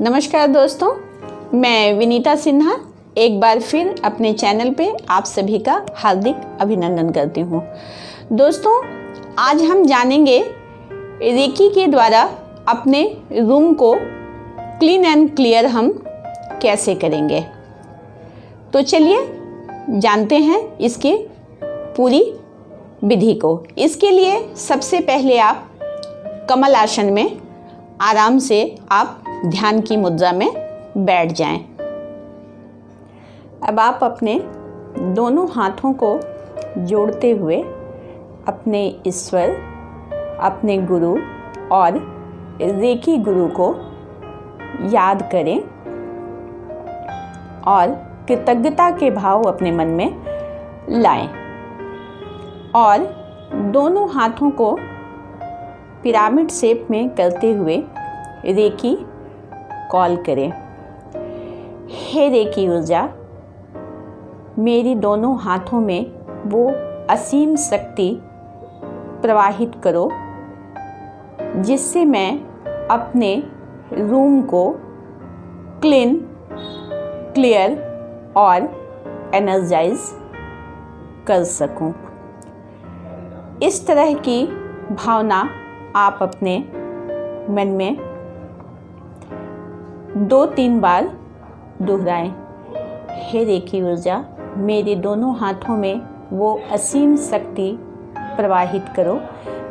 नमस्कार दोस्तों, मैं विनीता सिन्हा एक बार फिर अपने चैनल पे आप सभी का हार्दिक अभिनंदन करती हूँ। दोस्तों, आज हम जानेंगे रेकी के द्वारा अपने रूम को क्लीन एंड क्लियर हम कैसे करेंगे। तो चलिए जानते हैं इसकी पूरी विधि को। इसके लिए सबसे पहले आप कमल आसन में आराम से आप ध्यान की मुद्रा में बैठ जाएं। अब आप अपने दोनों हाथों को जोड़ते हुए अपने ईश्वर, अपने गुरु और रेकी गुरु को याद करें और कृतज्ञता के भाव अपने मन में लाएं और दोनों हाथों को पिरामिड शेप में करते हुए रेकी कॉल करें। हे रेकी ऊर्जा, मेरी दोनों हाथों में वो असीम शक्ति प्रवाहित करो जिससे मैं अपने रूम को क्लीन, क्लियर और एनर्जाइज कर सकूं। इस तरह की भावना आप अपने मन में 2-3 बार दोहराएं। हे रेकी ऊर्जा, मेरे दोनों हाथों में वो असीम शक्ति प्रवाहित करो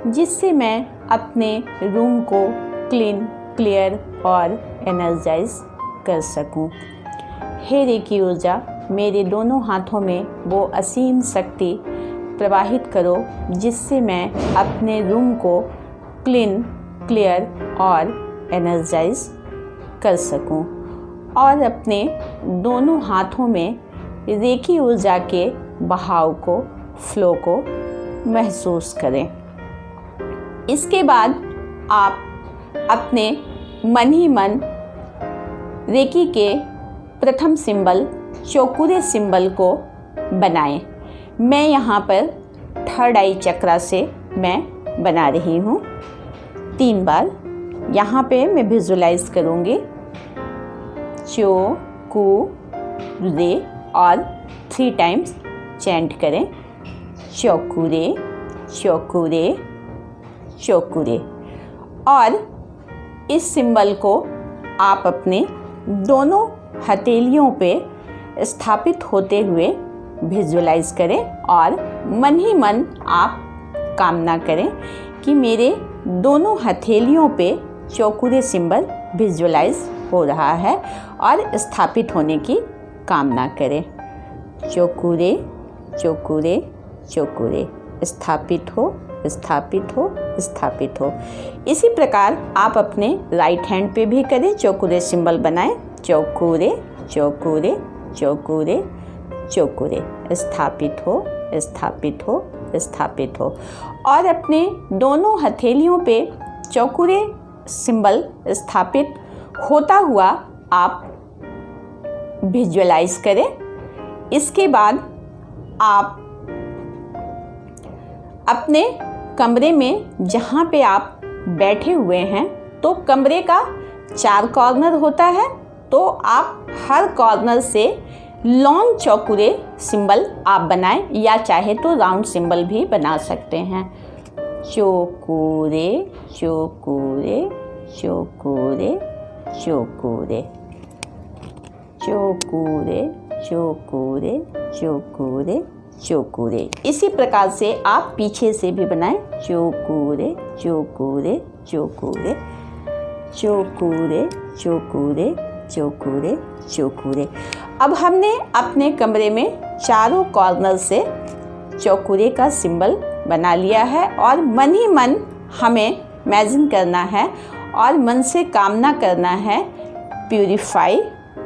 जिससे मैं अपने रूम को क्लीन, क्लियर और एनर्जाइज कर सकूं। हे रेकी ऊर्जा, मेरे दोनों हाथों में वो असीम शक्ति प्रवाहित करो जिससे मैं अपने रूम को क्लीन, क्लियर और एनर्जाइज कर सकूं और अपने दोनों हाथों में रेकी ऊर्जा के बहाव को, फ्लो को महसूस करें। इसके बाद आप अपने मन ही मन रेकी के प्रथम सिंबल, चौकुरे सिंबल को बनाएं। मैं यहाँ पर थर्ड आई चक्रा से मैं बना रही हूँ। 3 बार यहाँ पे मैं विजुलाइज करूँगी। चो कु रे और 3 टाइम्स चैंट करें। चौकुरे, चौकुरे, चौकुरे। और इस सिंबल को आप अपने दोनों हथेलियों पे स्थापित होते हुए विजुलाइज करें और मन ही मन आप कामना करें कि मेरे दोनों हथेलियों पे चौकुरे सिंबल विजुलाइज हो रहा है और स्थापित होने की कामना करें। चौकुरे, चौकुरे, चौकुरे, स्थापित हो, स्थापित हो, स्थापित हो। इसी प्रकार आप अपने राइट हैंड पे भी करें, चौकुरे सिंबल बनाएं। चौकुरे, चौकुरे, चौकुरे, चौकुरे, स्थापित हो, स्थापित हो, स्थापित हो। और अपने दोनों हथेलियों पे चौकुरे सिंबल स्थापित होता हुआ आप विजुअलाइज करें। इसके बाद आप अपने कमरे में जहाँ पे आप बैठे हुए हैं, तो कमरे का 4 कॉर्नर होता है, तो आप हर कॉर्नर से लॉन्ग चौकुरे सिंबल आप बनाएं या चाहे तो राउंड सिंबल भी बना सकते हैं। चौकुरे, चौकुरे, चौकुरे, चौकुरे, चौकुरे, चौकुरे, चौकुरे, चौकुरे। इसी प्रकार से आप पीछे से भी बनाएं। चौकुरे, चौकुरे, चौकुरे, चौकुरे, चौकुरे, चौकुरे, चौकुरे। अब हमने अपने कमरे में चारों कॉर्नर से चौकुरे का सिंबल बना लिया है और मन ही मन हमें इमेजिन करना है और मन से कामना करना है, purify,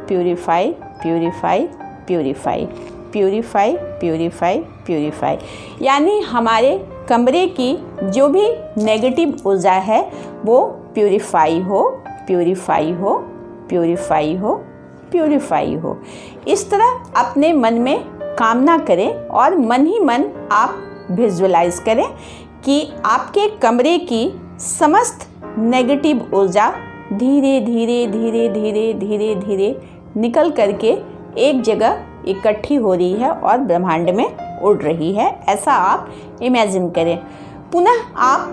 purify, purify, purify, purify, purify, purify. यानी हमारे कमरे की जो भी नेगेटिव ऊर्जा है वो प्यूरिफाई हो, प्यूरिफाई हो, प्यूरिफाई हो, प्यूरिफाई हो। इस तरह अपने मन में कामना करें और मन ही मन आप विजुअलाइज करें कि आपके कमरे की समस्त नेगेटिव ऊर्जा धीरे धीरे धीरे धीरे धीरे धीरे निकल करके एक जगह इकट्ठी हो रही है और ब्रह्मांड में उड़ रही है, ऐसा आप इमेजिन करें। पुनः आप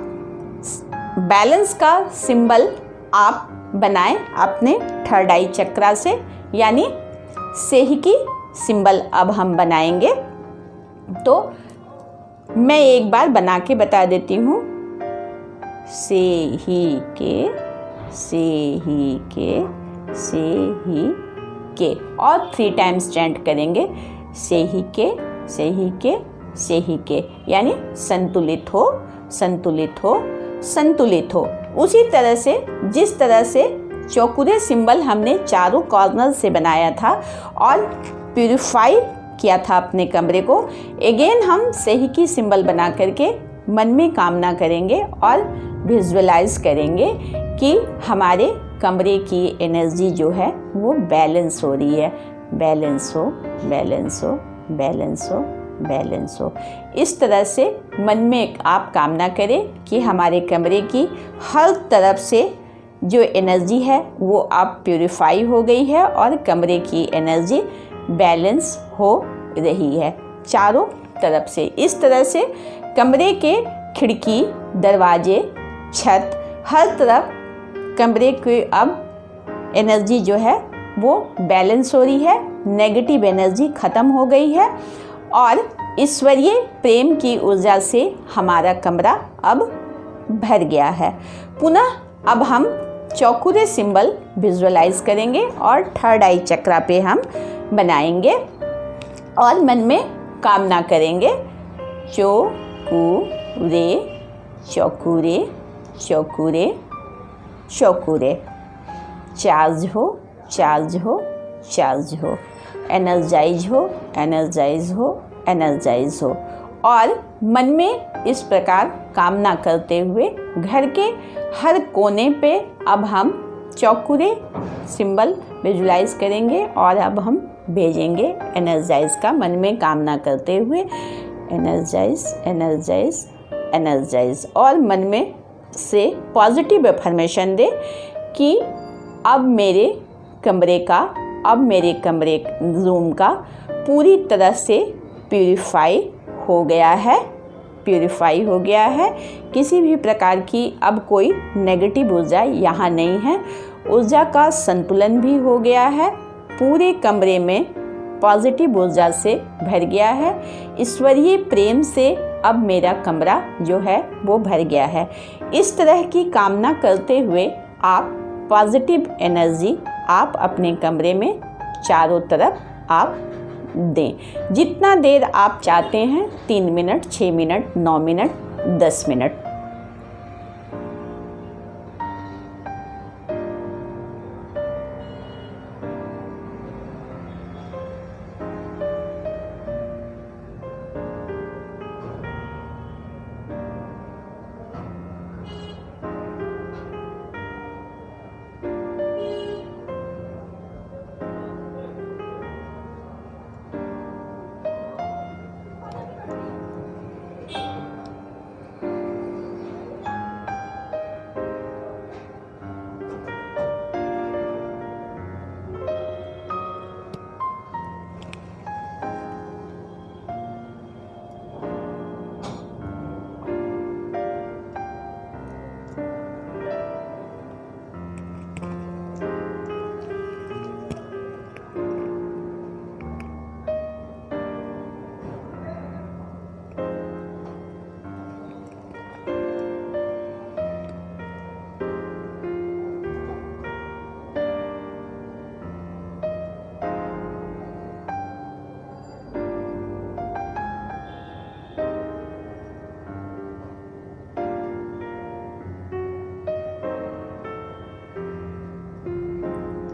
बैलेंस का सिंबल आप बनाएं अपने थर्ड आई चक्रा से, यानी सेहिकी सिंबल अब हम बनाएंगे। तो मैं एक बार बना के बता देती हूँ। सेहिके, सेहिके, सेहिके, और 3 टाइम्स चैंट करेंगे। सेहिके, सेहिके, सेहिके, यानी संतुलित हो, संतुलित हो, संतुलित हो। उसी तरह से जिस तरह से चौकुरे सिंबल हमने चारों कॉर्नर से बनाया था और प्यूरिफाई किया था अपने कमरे को, अगेन हम सेहिकी सिंबल बना करके मन में कामना करेंगे और विजुअलाइज करेंगे कि हमारे कमरे की एनर्जी जो है वो बैलेंस हो रही है। बैलेंस हो, बैलेंस हो, बैलेंस हो, बैलेंस हो। इस तरह से मन में आप कामना करें कि हमारे कमरे की हर तरफ से जो एनर्जी है वो अब प्यूरिफाई हो गई है और कमरे की एनर्जी बैलेंस हो रही है चारों तरफ से। इस तरह से कमरे के खिड़की, दरवाजे, छत, हर तरफ कमरे की अब एनर्जी जो है वो बैलेंस हो रही है, नेगेटिव एनर्जी ख़त्म हो गई है और ईश्वरीय प्रेम की ऊर्जा से हमारा कमरा अब भर गया है। पुनः अब हम चौकुरे सिंबल विजुअलाइज करेंगे और थर्ड आई चक्रा पे हम बनाएंगे और मन में कामना करेंगे। चौकुरे, चौकुरे, चौकुरे, चौकुरे, चार्ज हो, चार्ज हो, चार्ज हो, एनर्जाइज हो, एनर्जाइज हो, एनर्जाइज हो। और मन में इस प्रकार कामना करते हुए घर के हर कोने पे अब हम चौकुरे सिंबल विजुलाइज करेंगे और अब हम भेजेंगे एनर्जाइज का, मन में कामना करते हुए एनर्जाइज, एनर्जाइज, एनर्जाइज। और मन में से पॉजिटिव अफर्मेशन दे कि अब मेरे कमरे का, अब मेरे कमरे रूम का पूरी तरह से प्यूरिफाई हो गया है, प्यूरिफाई हो गया है। किसी भी प्रकार की अब कोई नेगेटिव ऊर्जा यहाँ नहीं है, ऊर्जा का संतुलन भी हो गया है, पूरे कमरे में पॉजिटिव ऊर्जा से भर गया है। ईश्वरीय प्रेम से अब मेरा कमरा जो है वो भर गया है। इस तरह की कामना करते हुए आप पॉजिटिव एनर्जी आप अपने कमरे में चारों तरफ आप दें। जितना देर आप चाहते हैं, 3 मिनट, 6 मिनट, 9 मिनट, 10 मिनट।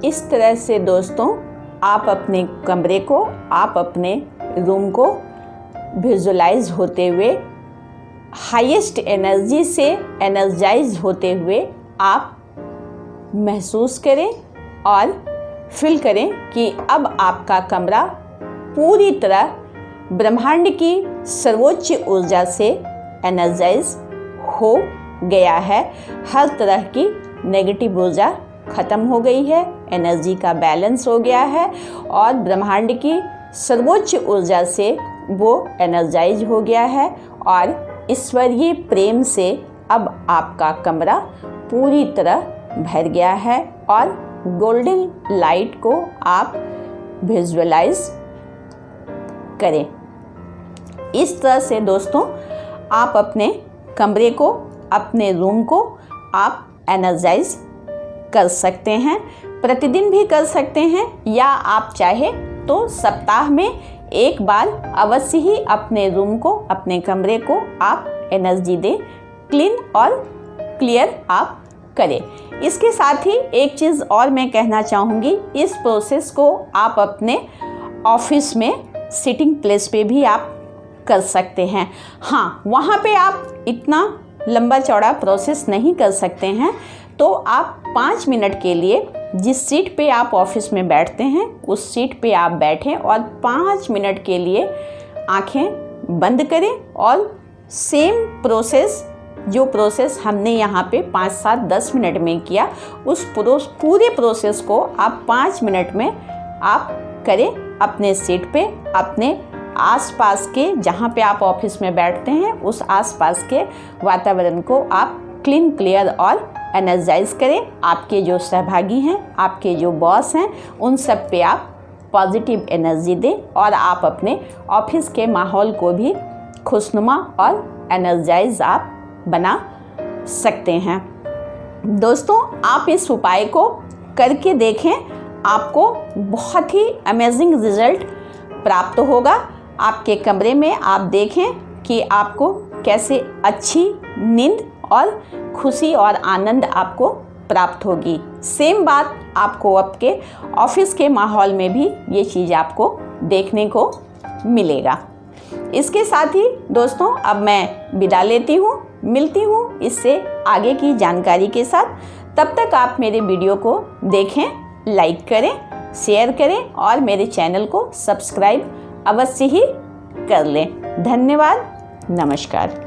इस तरह से दोस्तों आप अपने कमरे को, आप अपने रूम को विजुलाइज होते हुए, हाईएस्ट एनर्जी से एनर्जाइज होते हुए आप महसूस करें और फील करें कि अब आपका कमरा पूरी तरह ब्रह्मांड की सर्वोच्च ऊर्जा से एनर्जाइज हो गया है। हर तरह की नेगेटिव ऊर्जा ख़त्म हो गई है, एनर्जी का बैलेंस हो गया है और ब्रह्मांड की सर्वोच्च ऊर्जा से वो एनर्जाइज हो गया है और ईश्वरीय प्रेम से अब आपका कमरा पूरी तरह भर गया है और गोल्डन लाइट को आप विजुअलाइज करें। इस तरह से दोस्तों आप अपने कमरे को, अपने रूम को आप एनर्जाइज कर सकते हैं। प्रतिदिन भी कर सकते हैं या आप चाहे तो सप्ताह में एक बार अवश्य ही अपने रूम को, अपने कमरे को आप एनर्जी दें, क्लीन और क्लियर आप करें। इसके साथ ही एक चीज़ और मैं कहना चाहूँगी, इस प्रोसेस को आप अपने ऑफिस में सिटिंग प्लेस पे भी आप कर सकते हैं। हाँ, वहाँ पे आप इतना लंबा चौड़ा प्रोसेस नहीं कर सकते हैं, तो आप 5 मिनट के लिए जिस सीट पे आप ऑफिस में बैठते हैं उस सीट पे आप बैठें और 5 मिनट के लिए आंखें बंद करें और सेम प्रोसेस, जो प्रोसेस हमने यहाँ पे 5, 7, 10 मिनट में किया, उस पूरे प्रोसेस को आप 5 मिनट में आप करें अपने सीट पे, अपने आसपास के, जहाँ पे आप ऑफिस में बैठते हैं उस आसपास के वातावरण को आप क्लीन, क्लियर और एनर्जाइज करें। आपके जो सहभागी हैं, आपके जो बॉस हैं, उन सब पे आप पॉजिटिव एनर्जी दें और आप अपने ऑफिस के माहौल को भी खुशनुमा और एनर्जाइज आप बना सकते हैं। दोस्तों, आप इस उपाय को करके देखें, आपको बहुत ही अमेजिंग रिजल्ट प्राप्त होगा। आपके कमरे में आप देखें कि आपको कैसे अच्छी नींद और खुशी और आनंद आपको प्राप्त होगी। सेम बात आपको आपके ऑफिस के माहौल में भी ये चीज़ आपको देखने को मिलेगा। इसके साथ ही दोस्तों अब मैं विदा लेती हूँ, मिलती हूँ इससे आगे की जानकारी के साथ। तब तक आप मेरे वीडियो को देखें, लाइक करें, शेयर करें और मेरे चैनल को सब्सक्राइब अवश्य ही कर लें। धन्यवाद, नमस्कार।